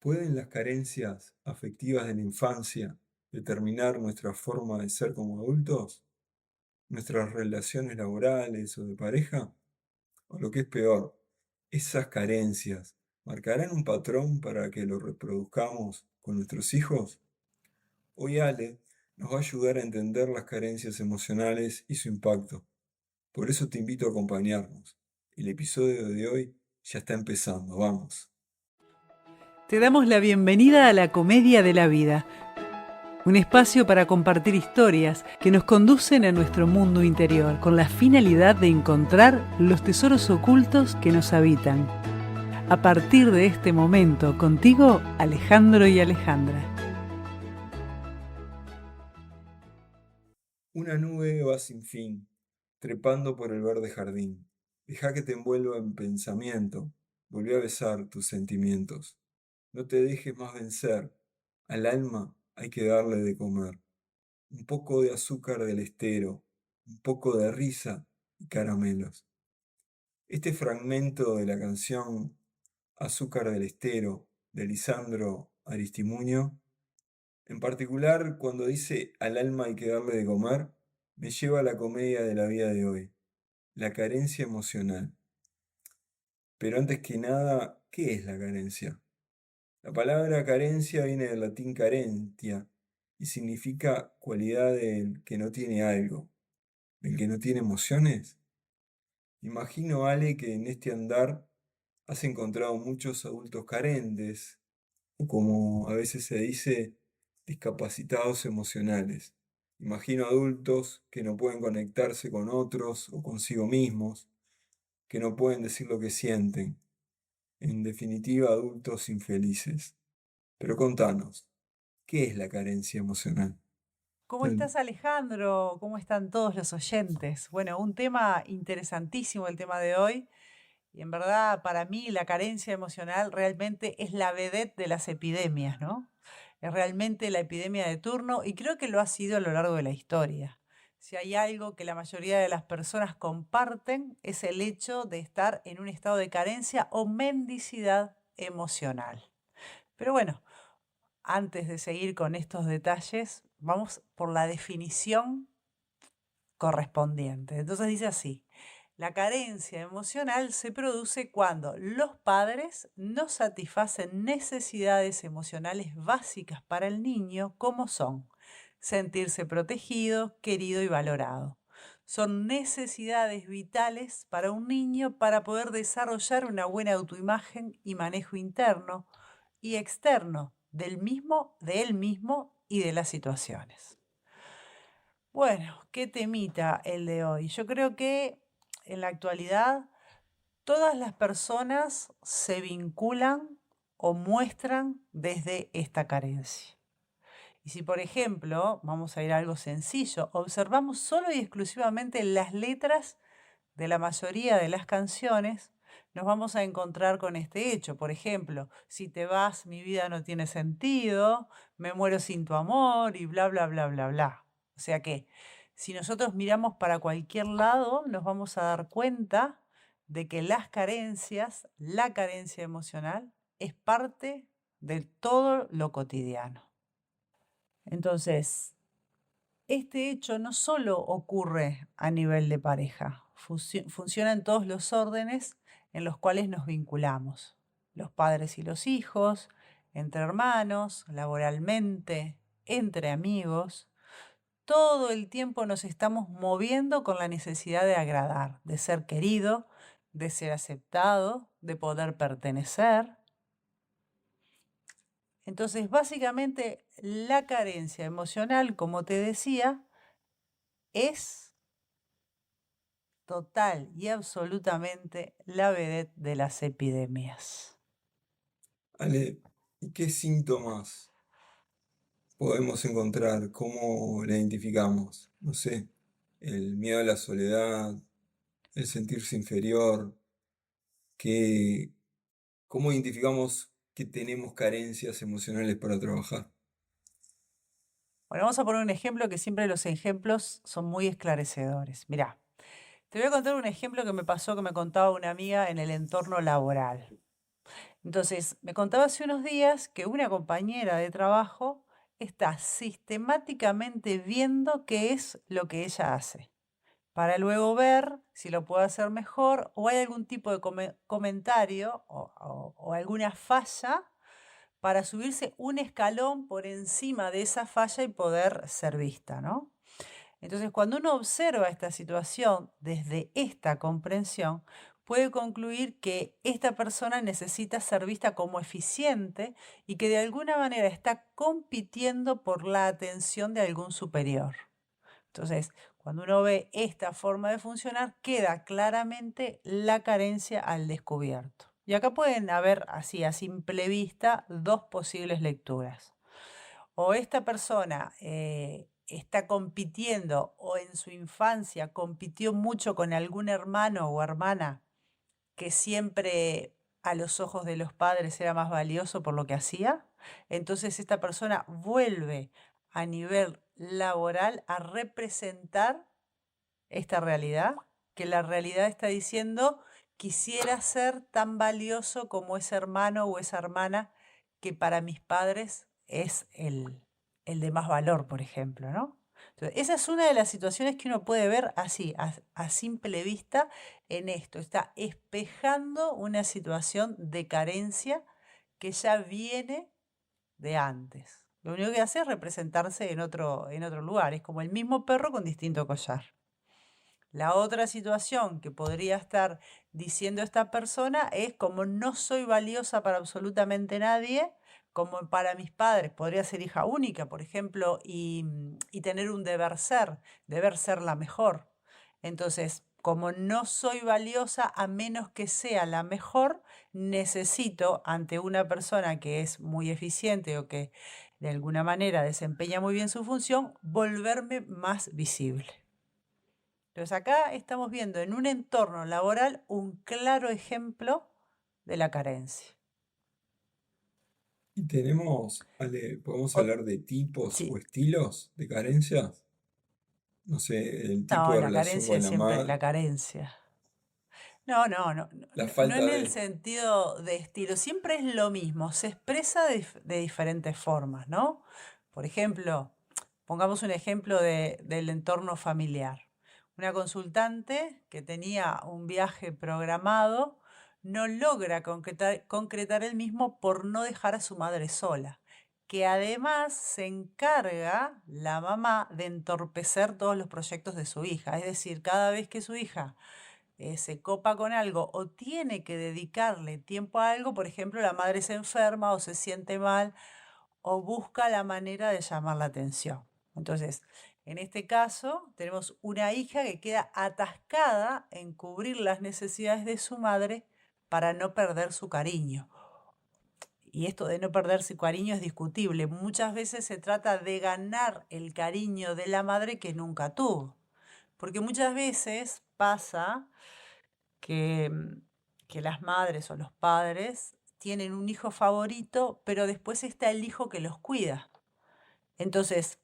¿Pueden las carencias afectivas de la infancia determinar nuestra forma de ser como adultos? ¿Nuestras relaciones laborales o de pareja? O lo que es peor, ¿esas carencias marcarán un patrón para que lo reproduzcamos con nuestros hijos? Hoy Ale nos va a ayudar a entender las carencias emocionales y su impacto. Por eso te invito a acompañarnos. El episodio de hoy ya está empezando, vamos. Te damos la bienvenida a la Comedia de la Vida, un espacio para compartir historias que nos conducen a nuestro mundo interior con la finalidad de encontrar los tesoros ocultos que nos habitan. A partir de este momento, contigo, Alejandro y Alejandra. Una nube va sin fin, trepando por el verde jardín. Deja que te envuelva en pensamiento. Volví a besar tus sentimientos. No te dejes más vencer. Al alma hay que darle de comer. Un poco de azúcar del estero, un poco de risa y caramelos. Este fragmento de la canción Azúcar del Estero de Lisandro Aristimuño, en particular cuando dice al alma hay que darle de comer, me lleva a la comedia de la vida de hoy, la carencia emocional. Pero antes que nada, ¿qué es la carencia? La palabra carencia viene del latín carentia y significa cualidad del que no tiene algo, del que no tiene emociones. Imagino, Ale, que en este andar has encontrado muchos adultos carentes, o como a veces se dice, discapacitados emocionales. Imagino adultos que no pueden conectarse con otros o consigo mismos, que no pueden decir lo que sienten. En definitiva, adultos infelices. Pero contanos, ¿qué es la carencia emocional? ¿Cómo Tal- estás, Alejandro? ¿Cómo están todos los oyentes? Bueno, un tema interesantísimo el tema de hoy. Y en verdad, para mí, la carencia emocional realmente es la vedette de las epidemias, ¿no? Es realmente la epidemia de turno y creo que lo ha sido a lo largo de la historia. Si hay algo que la mayoría de las personas comparten, es el hecho de estar en un estado de carencia o mendicidad emocional. Pero bueno, antes de seguir con estos detalles, vamos por la definición correspondiente. Entonces dice así. La carencia emocional se produce cuando los padres no satisfacen necesidades emocionales básicas para el niño como son sentirse protegido, querido y valorado. Son necesidades vitales para un niño para poder desarrollar una buena autoimagen y manejo interno y externo del mismo, de él mismo y de las situaciones. Bueno, qué temita el de hoy. Yo creo que en la actualidad todas las personas se vinculan o muestran desde esta carencia. Y si, por ejemplo, vamos a ir a algo sencillo, observamos solo y exclusivamente las letras de la mayoría de las canciones, nos vamos a encontrar con este hecho. Por ejemplo, si te vas, mi vida no tiene sentido, me muero sin tu amor y bla, bla, bla, bla, bla. O sea que si nosotros miramos para cualquier lado, nos vamos a dar cuenta de que las carencias, la carencia emocional, es parte de todo lo cotidiano. Entonces, este hecho no solo ocurre a nivel de pareja, funciona en todos los órdenes en los cuales nos vinculamos, los padres y los hijos, entre hermanos, laboralmente, entre amigos. Todo el tiempo nos estamos moviendo con la necesidad de agradar, de ser querido, de ser aceptado, de poder pertenecer. Entonces, básicamente, la carencia emocional, como te decía, es total y absolutamente la vedette de las epidemias. Ale, ¿y qué síntomas podemos encontrar? ¿Cómo la identificamos? No sé, el miedo a la soledad, el sentirse inferior, que, ¿cómo identificamos que tenemos carencias emocionales para trabajar? Bueno, vamos a poner un ejemplo que siempre los ejemplos son muy esclarecedores. Mirá, te voy a contar un ejemplo que me pasó, que me contaba una amiga en el entorno laboral. Entonces, me contaba hace unos días que una compañera de trabajo está sistemáticamente viendo qué es lo que ella hace, para luego ver si lo puede hacer mejor o hay algún tipo de comentario o alguna falla para subirse un escalón por encima de esa falla y poder ser vista, ¿no? Entonces, cuando uno observa esta situación desde esta comprensión, puede concluir que esta persona necesita ser vista como eficiente y que de alguna manera está compitiendo por la atención de algún superior. Entonces, cuando uno ve esta forma de funcionar, queda claramente la carencia al descubierto. Y acá pueden haber, así a simple vista, dos posibles lecturas. O esta persona está compitiendo o en su infancia compitió mucho con algún hermano o hermana que siempre a los ojos de los padres era más valioso por lo que hacía. Entonces esta persona vuelve a nivel laboral a representar esta realidad, que la realidad está diciendo, quisiera ser tan valioso como ese hermano o esa hermana que para mis padres es el de más valor, por ejemplo, ¿no? Entonces, esa es una de las situaciones que uno puede ver así, a simple vista, en esto. Está espejando una situación de carencia que ya viene de antes. Lo único que hace es representarse en otro lugar. Es como el mismo perro con distinto collar. La otra situación que podría estar diciendo esta persona es como no soy valiosa para absolutamente nadie, como para mis padres, podría ser hija única, por ejemplo, y tener un deber ser la mejor. Entonces, como no soy valiosa a menos que sea la mejor, necesito ante una persona que es muy eficiente o que de alguna manera desempeña muy bien su función, volverme más visible. Entonces acá estamos viendo en un entorno laboral un claro ejemplo de la carencia. Y tenemos, Ale, podemos O- hablar de tipos o sí, estilos de carencias. No sé, el tipo no, de la relación carencia con es la siempre madre, la carencia. No, no, no, no, la no falta en el de... sentido de estilo, siempre es lo mismo, se expresa de diferentes formas, ¿no? Por ejemplo, pongamos un ejemplo del entorno familiar. Una consultante que tenía un viaje programado no logra concretar el mismo por no dejar a su madre sola, que además se encarga la mamá de entorpecer todos los proyectos de su hija. Es decir, cada vez que su hija se copa con algo o tiene que dedicarle tiempo a algo, por ejemplo, la madre se enferma o se siente mal o busca la manera de llamar la atención. Entonces, en este caso, tenemos una hija que queda atascada en cubrir las necesidades de su madre para no perder su cariño. Y esto de no perder su cariño es discutible. Muchas veces se trata de ganar el cariño de la madre que nunca tuvo. Porque muchas veces pasa que, que las madres o los padres tienen un hijo favorito, pero después está el hijo que los cuida. Entonces,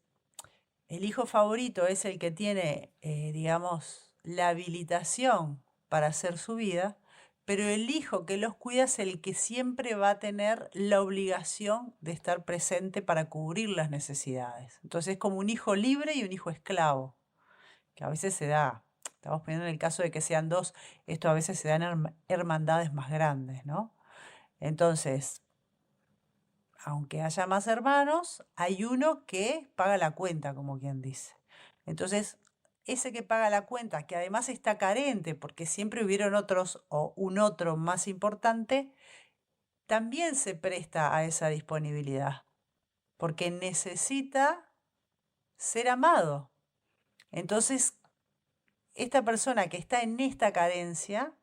el hijo favorito es el que tiene, digamos, la habilitación para hacer su vida, pero el hijo que los cuida es el que siempre va a tener la obligación de estar presente para cubrir las necesidades. Entonces es como un hijo libre y un hijo esclavo, que a veces se da, estamos poniendo en el caso de que sean dos, esto a veces se dan hermandades más grandes, ¿no? Entonces, aunque haya más hermanos, hay uno que paga la cuenta, como quien dice. Entonces, ese que paga la cuenta, que además está carente porque siempre hubieron otros o un otro más importante, también se presta a esa disponibilidad, porque necesita ser amado. Entonces, esta persona que está en esta carencia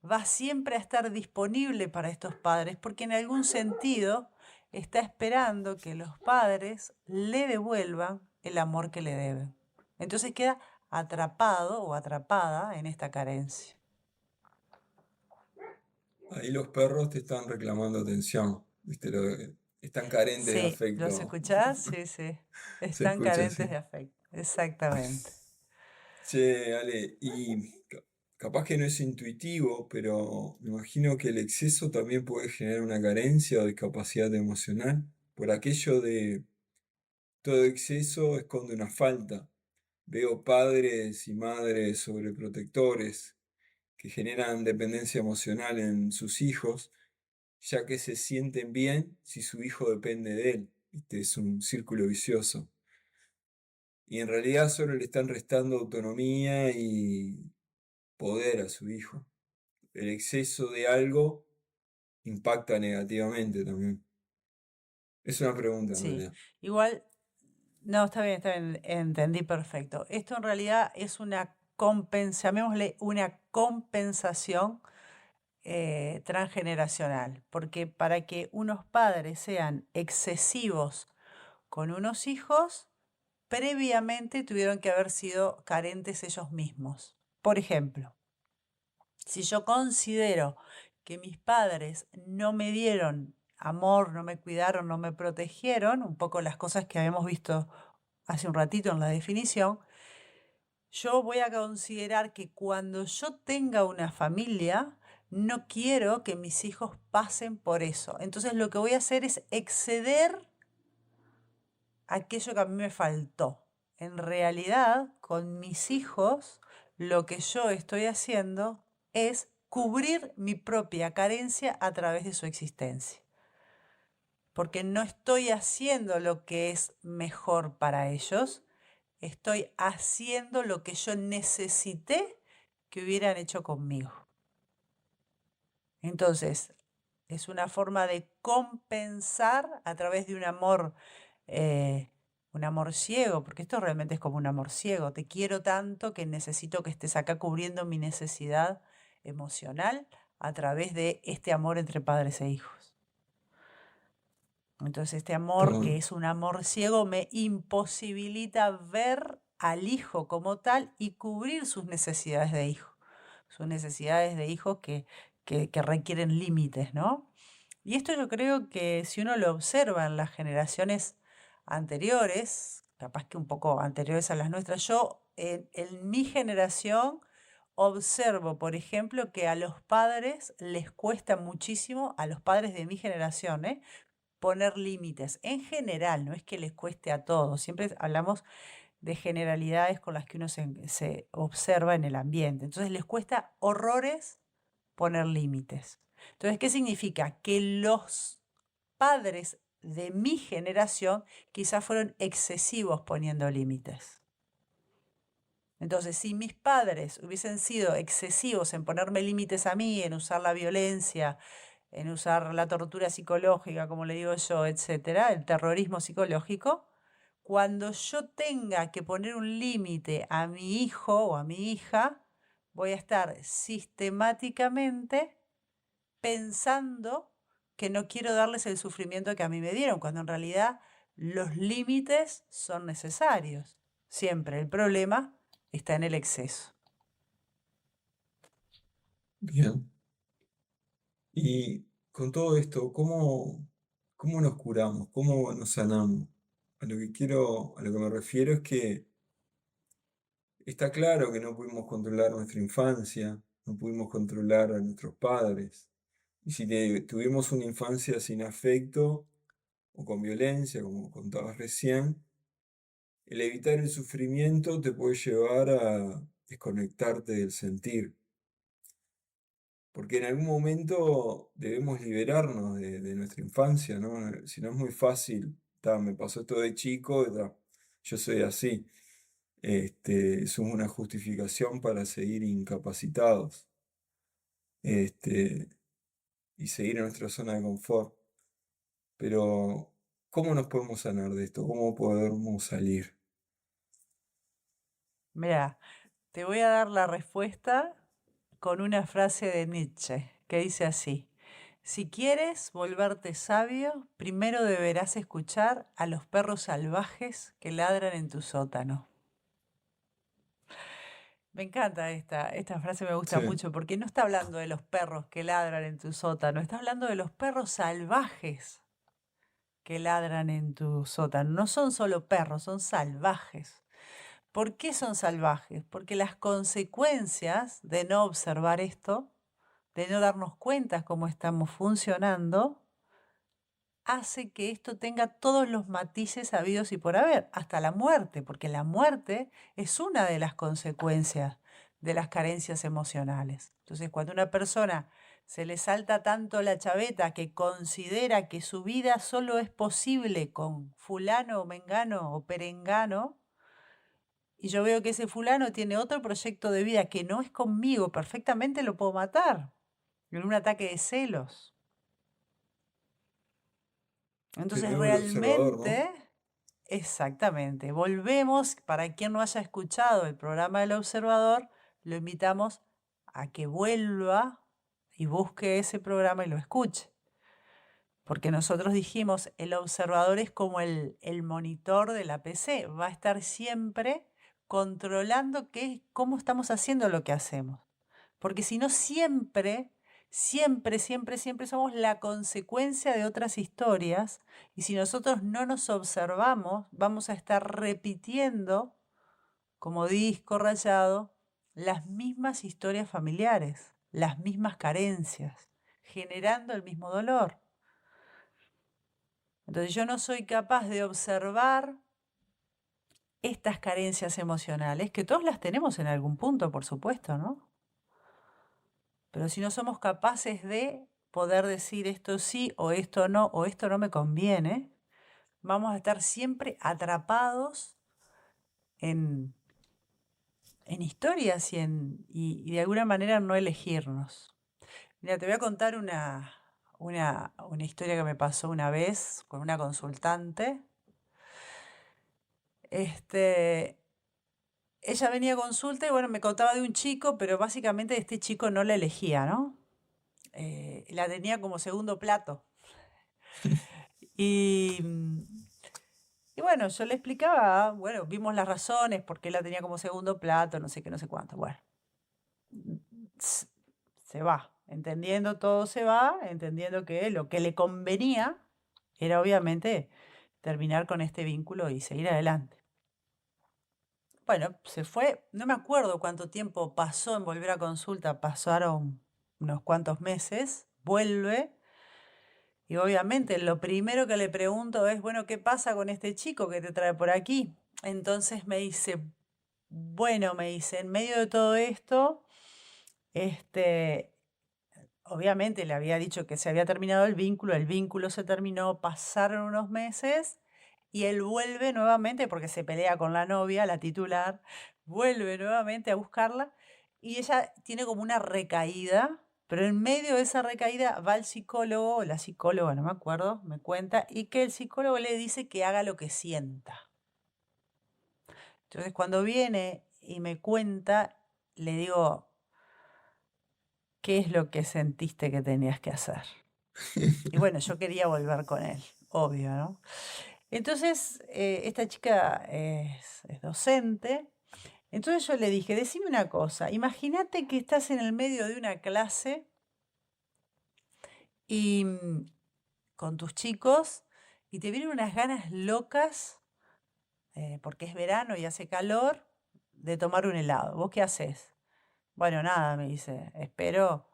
va siempre a estar disponible para estos padres porque en algún sentido está esperando que los padres le devuelvan el amor que le deben. Entonces queda atrapado o atrapada en esta carencia. Ahí los perros te están reclamando atención, ¿viste? Están carentes de Sí, ¿los afecto. escuchás? Sí, sí. Se Están escucha carentes así. de afecto. Exactamente. Che, Ale, y Capaz que no es intuitivo, pero me imagino que el exceso también puede generar una carencia o discapacidad emocional, por aquello de todo exceso esconde una falta. Veo padres y madres sobreprotectores que generan dependencia emocional en sus hijos, ya que se sienten bien si su hijo depende de él. Es un círculo vicioso. Y en realidad solo le están restando autonomía y poder a su hijo. El exceso de algo impacta negativamente también. Es una pregunta en Sí, realidad. igual, no, está bien, entendí perfecto. Esto en realidad es una llamémosle una compensación transgeneracional, porque para que unos padres sean excesivos con unos hijos, previamente tuvieron que haber sido carentes ellos mismos. Por ejemplo, si yo considero que mis padres no me dieron amor, no me cuidaron, no me protegieron, un poco las cosas que habíamos visto hace un ratito en la definición, yo voy a considerar que cuando yo tenga una familia, no quiero que mis hijos pasen por eso. Entonces lo que voy a hacer es exceder aquello que a mí me faltó. En realidad, con mis hijos, lo que yo estoy haciendo es cubrir mi propia carencia a través de su existencia. Porque no estoy haciendo lo que es mejor para ellos, estoy haciendo lo que yo necesité que hubieran hecho conmigo. Entonces, es una forma de compensar a través de eh, un amor ciego, porque esto realmente es como un amor ciego. Te quiero tanto que necesito que estés acá cubriendo mi necesidad emocional a través de este amor entre padres e hijos. Entonces, este amor, que Perdón. es un amor ciego, me imposibilita ver al hijo como tal y cubrir sus necesidades de hijo. Sus necesidades de hijo que requieren límites, ¿no? Y esto yo creo que si uno lo observa en las generaciones anteriores, capaz que un poco anteriores a las nuestras, yo en mi generación observo, por ejemplo, que a los padres les cuesta muchísimo, a los padres de mi generación, poner límites. En general, no es que les cueste a todos, siempre hablamos de generalidades con las que uno se observa en el ambiente. Entonces les cuesta horrores poner límites. Entonces, ¿qué significa? Que los padres de mi generación quizás fueron excesivos poniendo límites. Entonces, si mis padres hubiesen sido excesivos en ponerme límites a mí, en usar la violencia, en usar la tortura psicológica, como le digo yo, etcétera, el terrorismo psicológico, cuando yo tenga que poner un límite a mi hijo o a mi hija, voy a estar sistemáticamente pensando que no quiero darles el sufrimiento que a mí me dieron, cuando en realidad los límites son necesarios. Siempre el problema está en el exceso. Bien. Y con todo esto, ¿cómo nos curamos? ¿Cómo nos sanamos? A lo que me refiero es que está claro que no pudimos controlar nuestra infancia, no pudimos controlar a nuestros padres. Y si tuvimos una infancia sin afecto o con violencia, como contabas recién, el evitar el sufrimiento te puede llevar a desconectarte del sentir. Porque en algún momento debemos liberarnos de nuestra infancia, ¿no? Si no es muy fácil, "Ta, me pasó esto de chico, ta, yo soy así". Es una justificación para seguir incapacitados, este, y seguir en nuestra zona de confort. Pero, ¿cómo nos podemos sanar de esto? ¿Cómo podemos salir? Mira, te voy a dar la respuesta con una frase de Nietzsche que dice así: si quieres volverte sabio, primero deberás escuchar a los perros salvajes que ladran en tu sótano. Me encanta esta frase, me gusta Sí, mucho porque no está hablando de los perros que ladran en tu sótano, está hablando de los perros salvajes que ladran en tu sótano. No son solo perros, son salvajes. ¿Por qué son salvajes? Porque las consecuencias de no observar esto, de no darnos cuenta cómo estamos funcionando, hace que esto tenga todos los matices habidos y por haber, hasta la muerte, porque la muerte es una de las consecuencias de las carencias emocionales. Entonces, cuando una persona se le salta tanto la chaveta que considera que su vida solo es posible con fulano o mengano o perengano, y yo veo que ese fulano tiene otro proyecto de vida que no es conmigo, perfectamente lo puedo matar en un ataque de celos. Entonces, Tenemos el observador, ¿no? realmente, exactamente, volvemos, para quien no haya escuchado el programa del observador, lo invitamos a que vuelva y busque ese programa y lo escuche. Porque nosotros dijimos, el observador es como el monitor de la PC, va a estar siempre controlando cómo estamos haciendo lo que hacemos. Porque si no, siempre, siempre, siempre, siempre somos la consecuencia de otras historias. Y si nosotros no nos observamos, vamos a estar repitiendo, como disco rayado, las mismas historias familiares, las mismas carencias, generando el mismo dolor. Entonces yo no soy capaz de observar estas carencias emocionales, que todos las tenemos en algún punto, por supuesto, ¿no? Pero si no somos capaces de poder decir esto sí o esto no me conviene, vamos a estar siempre atrapados en, en historias y de alguna manera no elegirnos. Mira, te voy a contar una historia que me pasó una vez con una consultante. Este, Ella venía a consulta y bueno, me contaba de un chico, pero básicamente este chico no la elegía, ¿no? La tenía como segundo plato. Y, y bueno, yo le explicaba, bueno, vimos las razones por qué la tenía como segundo plato, no sé qué, no sé cuánto. Bueno, mm, s- se va, entendiendo todo se va, entendiendo que lo que le convenía era obviamente terminar con este vínculo y seguir adelante. Bueno, se fue, no me acuerdo cuánto tiempo pasó en volver a consulta, pasaron unos cuantos meses, vuelve y obviamente lo primero que le pregunto es, bueno, ¿qué pasa con este chico que te trae por aquí? Entonces me dice, bueno, me dice, en medio de todo esto, este, obviamente le había dicho que se había terminado el vínculo se terminó, pasaron unos meses y él vuelve nuevamente porque se pelea con la novia, la titular, vuelve nuevamente a buscarla y ella tiene como una recaída, pero en medio de esa recaída va el psicólogo o la psicóloga, no me acuerdo, me cuenta, y que el psicólogo le dice que haga lo que sienta. Entonces cuando viene y me cuenta, le digo, ¿qué es lo que sentiste que tenías que hacer? Y bueno, yo quería volver con él, obvio, ¿no? Entonces, esta chica es docente. Entonces yo le dije, decime una cosa, imagínate que estás en el medio de una clase y con tus chicos y te vienen unas ganas locas, porque es verano y hace calor, de tomar un helado. ¿Vos qué haces? Bueno, nada, me dice, espero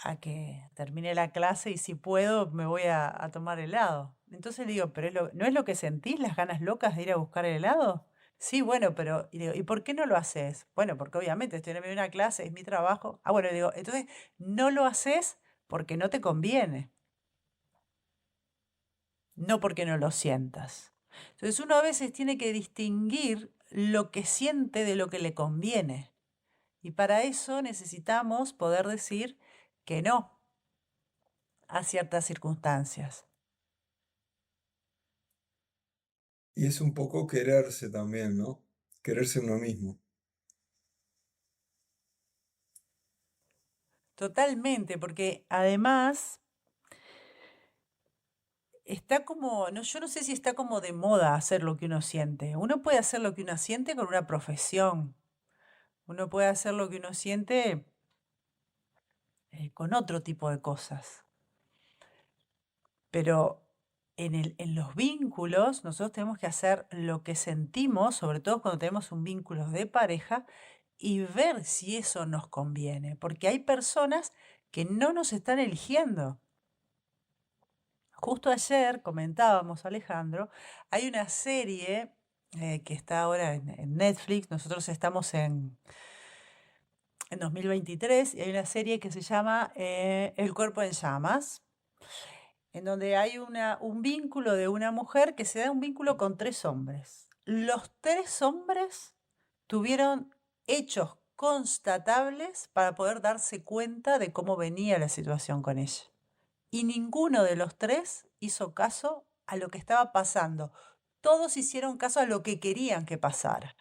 a que termine la clase y si puedo me voy a tomar helado. Entonces le digo, pero ¿no es lo que sentís, las ganas locas de ir a buscar el helado? Sí, bueno, pero, y digo, ¿y por qué no lo haces? Bueno, porque obviamente estoy en medio de una clase, es mi trabajo. Ah, bueno, digo, entonces no lo haces porque no te conviene, no porque no lo sientas. Entonces uno a veces tiene que distinguir lo que siente de lo que le conviene. Y para eso necesitamos poder decir que no a ciertas circunstancias. Y es un poco quererse también, ¿no? Quererse uno mismo. Totalmente, porque además está como, no, yo no sé si está como de moda hacer lo que uno siente. Uno puede hacer lo que uno siente con una profesión, uno puede hacer lo que uno siente con otro tipo de cosas, pero en los vínculos, nosotros tenemos que hacer lo que sentimos, sobre todo cuando tenemos un vínculo de pareja, y ver si eso nos conviene, porque hay personas que no nos están eligiendo. Justo ayer comentábamos, Alejandro, hay una serie que está ahora en Netflix, nosotros estamos en 2023 y hay una serie que se llama El cuerpo en llamas, en donde hay un vínculo de una mujer que se da un vínculo con tres hombres. Los tres hombres tuvieron hechos constatables para poder darse cuenta de cómo venía la situación con ella. Y ninguno de los tres hizo caso a lo que estaba pasando. Todos hicieron caso a lo que querían que pasara,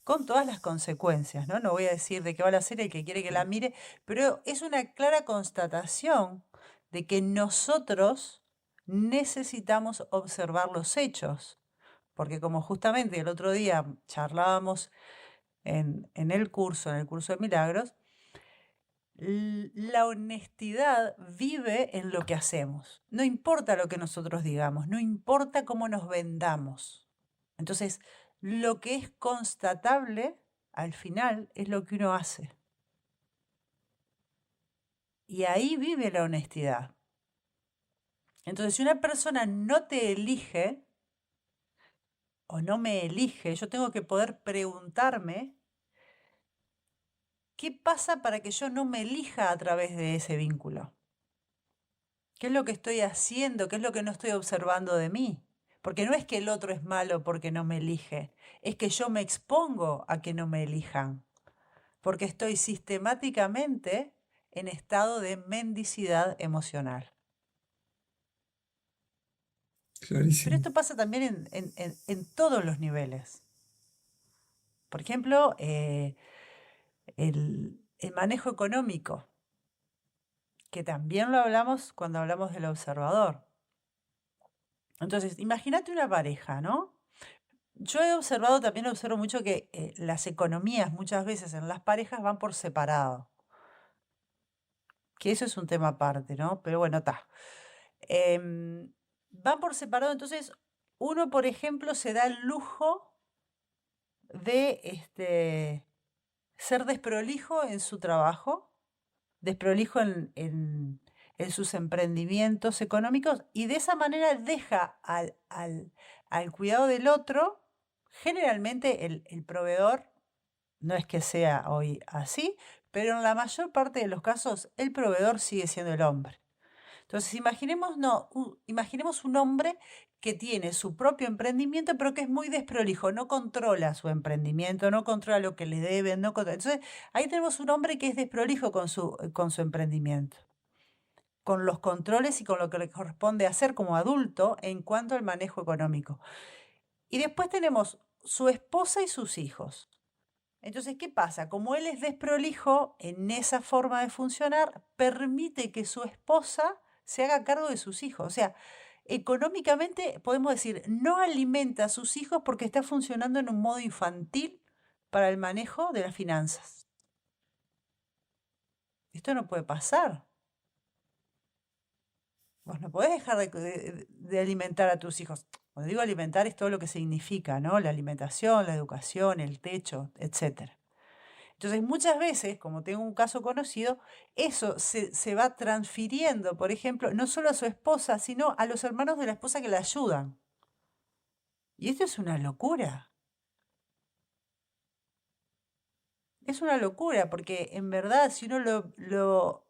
con todas las consecuencias, ¿no? No voy a decir de qué va la serie, el que quiere que la mire, pero es una clara constatación de que nosotros necesitamos observar los hechos, porque como justamente el otro día charlábamos en el curso de milagros, la honestidad vive en lo que hacemos. No importa lo que nosotros digamos, no importa cómo nos vendamos. Entonces, lo que es constatable al final es lo que uno hace. Y ahí vive la honestidad. Entonces, si una persona no te elige o no me elige, yo tengo que poder preguntarme qué pasa para que yo no me elija a través de ese vínculo. ¿Qué es lo que estoy haciendo? ¿Qué es lo que no estoy observando de mí? Porque no es que el otro es malo porque no me elige, es que yo me expongo a que no me elijan, porque estoy sistemáticamente en estado de mendicidad emocional. Pero Clarísimo. esto pasa también en todos los niveles. Por ejemplo, el manejo económico, que también lo hablamos cuando hablamos del observador. Entonces, imagínate una pareja, ¿no? Yo he observado, también observo mucho que las economías muchas veces en las parejas van por separado, que eso es un tema aparte, ¿no? Pero bueno, está. Van por separado, entonces uno, por ejemplo, se da el lujo de ser desprolijo en su trabajo, desprolijo en sus emprendimientos económicos y de esa manera deja al cuidado del otro, generalmente el proveedor. No es que sea hoy así, pero en la mayor parte de los casos el proveedor sigue siendo el hombre. Entonces, imaginemos, no, imaginemos un hombre que tiene su propio emprendimiento, pero que es muy desprolijo, no controla su emprendimiento, no controla lo que le deben, no controla. Entonces, ahí tenemos un hombre que es desprolijo con su emprendimiento, con los controles y con lo que le corresponde hacer como adulto en cuanto al manejo económico. Y después tenemos su esposa y sus hijos. Entonces, ¿qué pasa? Como él es desprolijo en esa forma de funcionar, permite que su esposa se haga cargo de sus hijos. O sea, económicamente podemos decir, no alimenta a sus hijos porque está funcionando en un modo infantil para el manejo de las finanzas. Esto no puede pasar. Vos no podés dejar de alimentar a tus hijos. Cuando digo alimentar es todo lo que significa, ¿no? La alimentación, la educación, el techo, etcétera. Entonces, muchas veces, como tengo un caso conocido, eso se va transfiriendo, por ejemplo, no solo a su esposa, sino a los hermanos de la esposa que la ayudan. Y esto es una locura. Es una locura, porque en verdad, si uno lo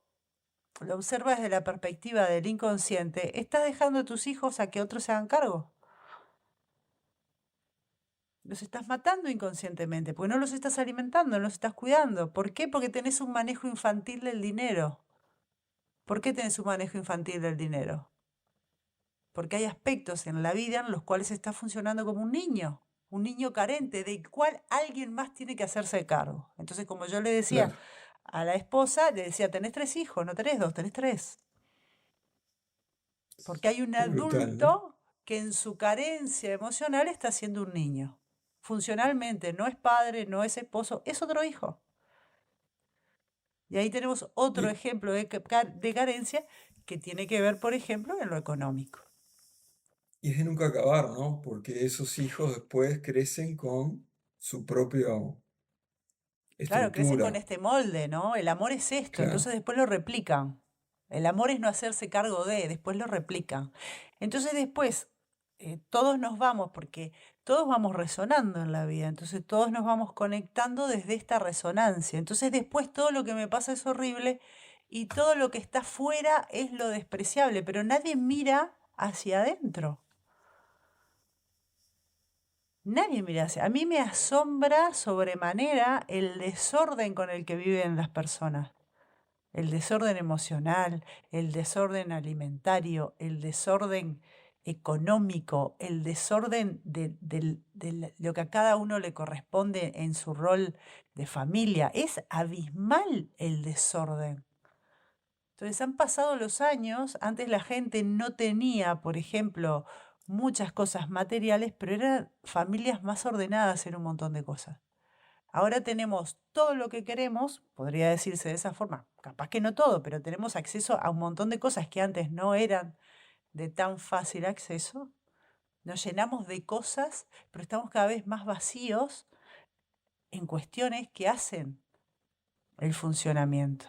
observa desde la perspectiva del inconsciente, estás dejando a tus hijos a que otros se hagan cargo. Los estás matando inconscientemente, porque no los estás alimentando, no los estás cuidando. ¿Por qué? Porque tenés un manejo infantil del dinero. ¿Por qué tenés un manejo infantil del dinero? Porque hay aspectos en la vida en los cuales está funcionando como un niño carente, del cual alguien más tiene que hacerse cargo. Entonces, como yo le decía Claro. a la esposa, le decía, tenés tres hijos, no tenés dos, tenés tres. Porque hay un Qué brutal, ¿no? adulto que en su carencia emocional está siendo un niño. Funcionalmente no es padre, no es esposo, es otro hijo. Y ahí tenemos otro Y, ejemplo de carencia que tiene que ver, por ejemplo, en lo económico. Y es de nunca acabar, ¿no? Porque esos hijos después crecen con su propia Claro, crecen con estructura. este molde, ¿no? El amor es esto, Claro. entonces después lo replican. El amor es no hacerse cargo de, después lo replican. Entonces después todos nos vamos, porque todos vamos resonando en la vida, entonces todos nos vamos conectando desde esta resonancia. Entonces después todo lo que me pasa es horrible y todo lo que está fuera es lo despreciable, pero nadie mira hacia adentro. Nadie mira hacia. A mí me asombra sobremanera el desorden con el que viven las personas. El desorden emocional, el desorden alimentario, el desorden económico, el desorden de lo que a cada uno le corresponde en su rol de familia. Es abismal el desorden. Entonces han pasado los años, antes la gente no tenía, por ejemplo, muchas cosas materiales, pero eran familias más ordenadas en un montón de cosas. Ahora tenemos todo lo que queremos, podría decirse de esa forma, capaz que no todo, pero tenemos acceso a un montón de cosas que antes no eran de tan fácil acceso. Nos llenamos de cosas, pero estamos cada vez más vacíos en cuestiones que hacen el funcionamiento.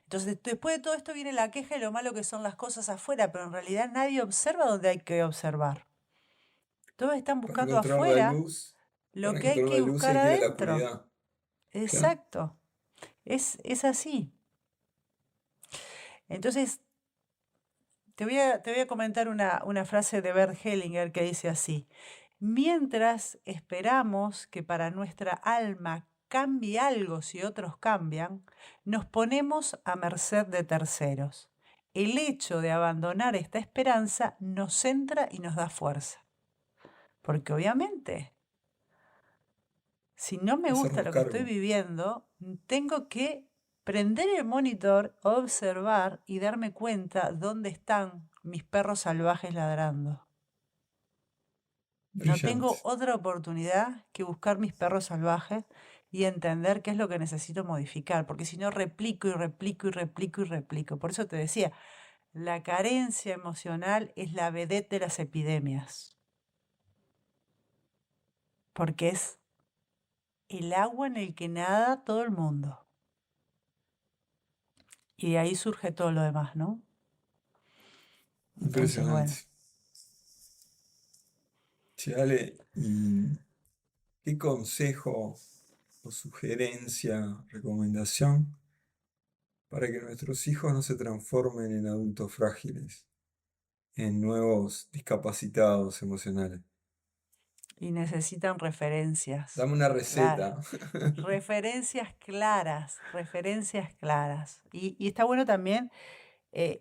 Entonces, después de todo esto viene la queja y lo malo que son las cosas afuera, pero en realidad nadie observa donde hay que observar. Todos están Para buscando encontrar la afuera luz, lo para que hay encontrar que la luz buscar hay que ir a la adentro. oscuridad. Claro. Exacto. Es así. Entonces, te voy a comentar una frase de Bert Hellinger que dice así: mientras esperamos que para nuestra alma cambie algo si otros cambian, nos ponemos a merced de terceros. El hecho de abandonar esta esperanza nos centra y nos da fuerza. Porque obviamente, si no me gusta Hacernos lo que estoy cargo. viviendo, tengo que prender el monitor, observar y darme cuenta dónde están mis perros salvajes ladrando. No tengo Brillante. otra oportunidad que buscar mis perros salvajes y entender qué es lo que necesito modificar, porque si no replico y replico y replico y replico. Por eso te decía, la carencia emocional es la vedette de las epidemias, porque es el agua en el que nada todo el mundo. Y de ahí surge todo lo demás, ¿no? Entonces, bueno, Impresionante. Che, Ale, ¿y qué consejo o sugerencia, recomendación para que nuestros hijos no se transformen en adultos frágiles, en nuevos discapacitados emocionales? y necesitan referencias, Dame una claro. receta. Referencias claras, referencias claras. Y está bueno también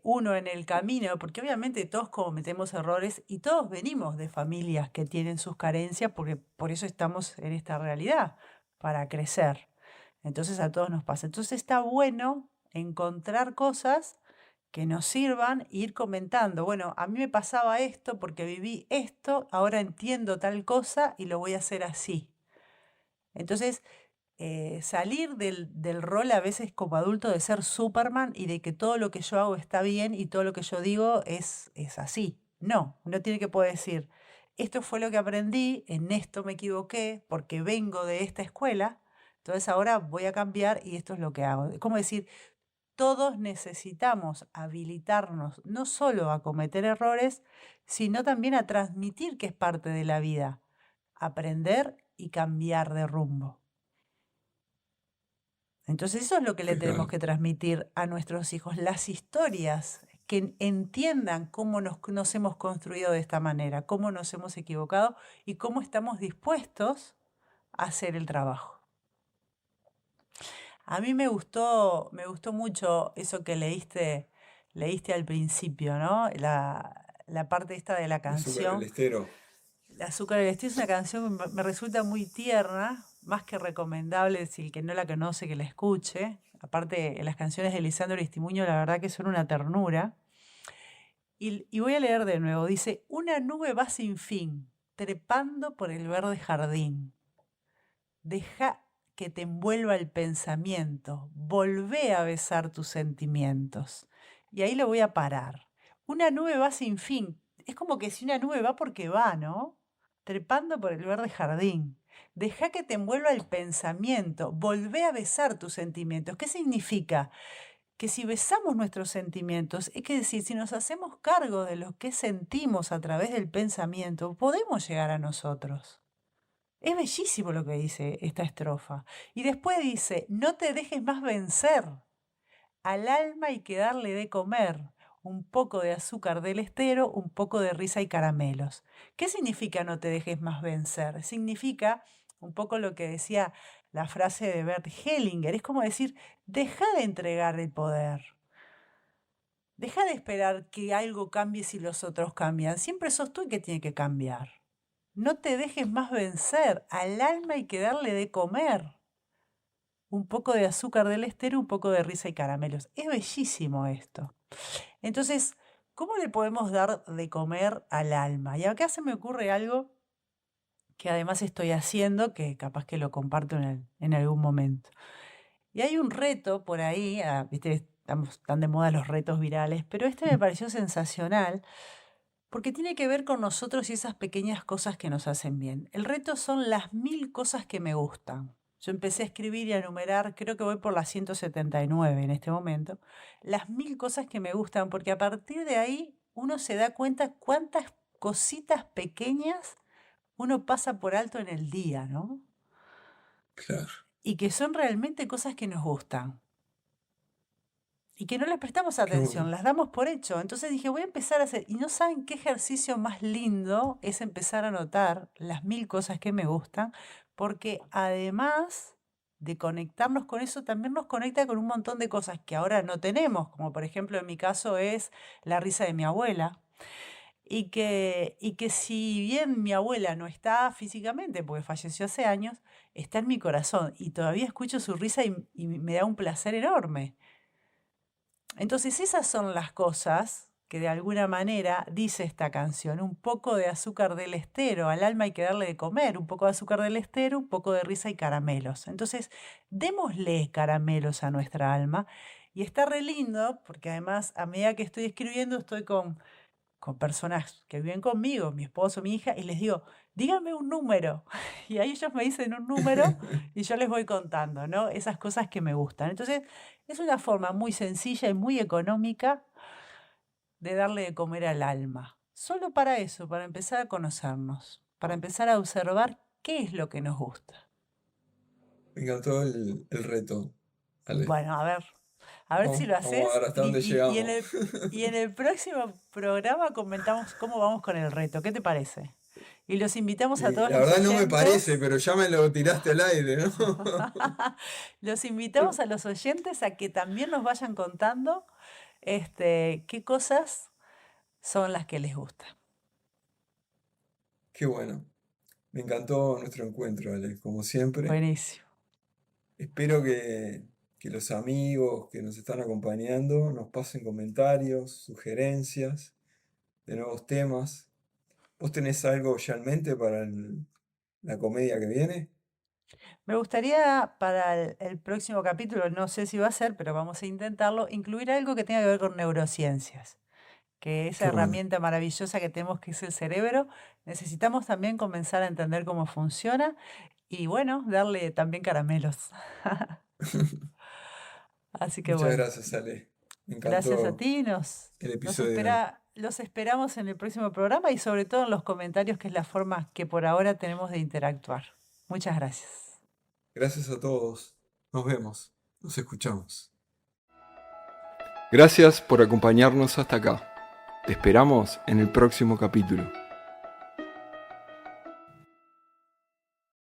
uno en el camino, porque obviamente todos cometemos errores y todos venimos de familias que tienen sus carencias, porque por eso estamos en esta realidad, para crecer. Entonces a todos nos pasa. Entonces está bueno encontrar cosas que nos sirvan e ir comentando. Bueno, a mí me pasaba esto porque viví esto, ahora entiendo tal cosa y lo voy a hacer así. Entonces, salir del rol a veces como adulto de ser Superman y de que todo lo que yo hago está bien y todo lo que yo digo es así. No, uno tiene que poder decir, esto fue lo que aprendí, en esto me equivoqué porque vengo de esta escuela, entonces ahora voy a cambiar y esto es lo que hago. Es como decir, todos necesitamos habilitarnos no solo a cometer errores, sino también a transmitir que es parte de la vida, aprender y cambiar de rumbo. Entonces eso es lo que le tenemos Genial. que transmitir a nuestros hijos, las historias, que entiendan cómo nos hemos construido de esta manera, cómo nos hemos equivocado y cómo estamos dispuestos a hacer el trabajo. A mí me gustó mucho eso que leíste al principio, ¿no? La parte esta de la El azúcar del canción. estero. El azúcar del Destino es una canción que me resulta muy tierna, más que recomendable si el que no la conoce que la escuche. Aparte, las canciones de Lisandro Aristimuño, la verdad que son una ternura. Y voy a leer de nuevo. Dice, una nube va sin fin, trepando por el verde jardín. Deja que te envuelva el pensamiento, volvé a besar tus sentimientos. Y ahí lo voy a parar. Una nube va sin fin. Es como que si una nube va porque va, ¿no? Trepando por el verde jardín. Deja que te envuelva el pensamiento. Volvé a besar tus sentimientos. ¿Qué significa? Que si besamos nuestros sentimientos, es que decir, si nos hacemos cargo de lo que sentimos a través del pensamiento, podemos llegar a nosotros. Es bellísimo lo que dice esta estrofa. Y después dice, no te dejes más vencer. Al alma hay que darle de comer un poco de azúcar del estero, un poco de risa y caramelos. ¿Qué significa no te dejes más vencer? Significa un poco lo que decía la frase de Bert Hellinger. Es como decir, deja de entregar el poder. Deja de esperar que algo cambie si los otros cambian. Siempre sos tú el que tiene que cambiar. No te dejes más vencer. Al alma hay que darle de comer. Un poco de azúcar del estero, un poco de risa y caramelos. Es bellísimo esto. Entonces, ¿cómo le podemos dar de comer al alma? Y acá se me ocurre algo que además estoy haciendo, que capaz que lo comparto en algún momento. Y hay un reto por ahí, viste, están de moda los retos virales, pero este me pareció sensacional porque tiene que ver con nosotros y esas pequeñas cosas que nos hacen bien. El reto son las 1000 cosas que me gustan. Yo empecé a escribir y a enumerar, creo que voy por las 179 en este momento, las 1000 cosas que me gustan, porque a partir de ahí uno se da cuenta cuántas cositas pequeñas uno pasa por alto en el día, ¿no? Claro. Y que son realmente cosas que nos gustan. Y que no les prestamos Qué atención, bueno. las damos por hecho. Entonces dije, voy a empezar a hacer, y no saben qué ejercicio más lindo es empezar a notar las 1000 cosas que me gustan, porque además de conectarnos con eso, también nos conecta con un montón de cosas que ahora no tenemos, como por ejemplo en mi caso es la risa de mi abuela. Y que si bien mi abuela no está físicamente, porque falleció hace años, está en mi corazón y todavía escucho su risa y me da un placer enorme. Entonces esas son las cosas que de alguna manera dice esta canción, un poco de azúcar del estero, al alma hay que darle de comer, un poco de azúcar del estero, un poco de risa y caramelos. Entonces, démosle caramelos a nuestra alma y está re lindo porque además a medida que estoy escribiendo estoy con personas que viven conmigo, mi esposo, mi hija, y les digo, díganme un número. Y ahí ellos me dicen un número y yo les voy contando, ¿no? Esas cosas que me gustan. Entonces, es una forma muy sencilla y muy económica de darle de comer al alma. Solo para eso, para empezar a conocernos, para empezar a observar qué es lo que nos gusta. Me encantó el reto, Ale. Bueno, a ver si lo Vamos a haces ver hasta dónde llegamos. y en el próximo programa comentamos cómo vamos con el reto. ¿Qué te parece? Y los invitamos a Y todos la los verdad no me parece, oyentes. pero ya me lo tiraste al aire, ¿no? Los invitamos a los oyentes a que también nos vayan contando qué cosas son las que les gustan. Qué bueno. Me encantó nuestro encuentro, Ale, como siempre. Buenísimo. Espero que los amigos que nos están acompañando nos pasen comentarios, sugerencias de nuevos temas. ¿Vos tenés algo ya en mente para la comedia que viene? Me gustaría para el próximo capítulo, no sé si va a ser, pero vamos a intentarlo, incluir algo que tenga que ver con neurociencias, que esa Qué bueno. herramienta maravillosa que tenemos que es el cerebro, necesitamos también comenzar a entender cómo funciona y bueno, darle también caramelos. Así que Muchas bueno, gracias, Ale. Me gracias a encantó ti, el episodio de hoy. los esperamos en el próximo programa y sobre todo en los comentarios, que es la forma que por ahora tenemos de interactuar. Muchas gracias. Gracias a todos. Nos vemos. Nos escuchamos. Gracias por acompañarnos hasta acá. Te esperamos en el próximo capítulo.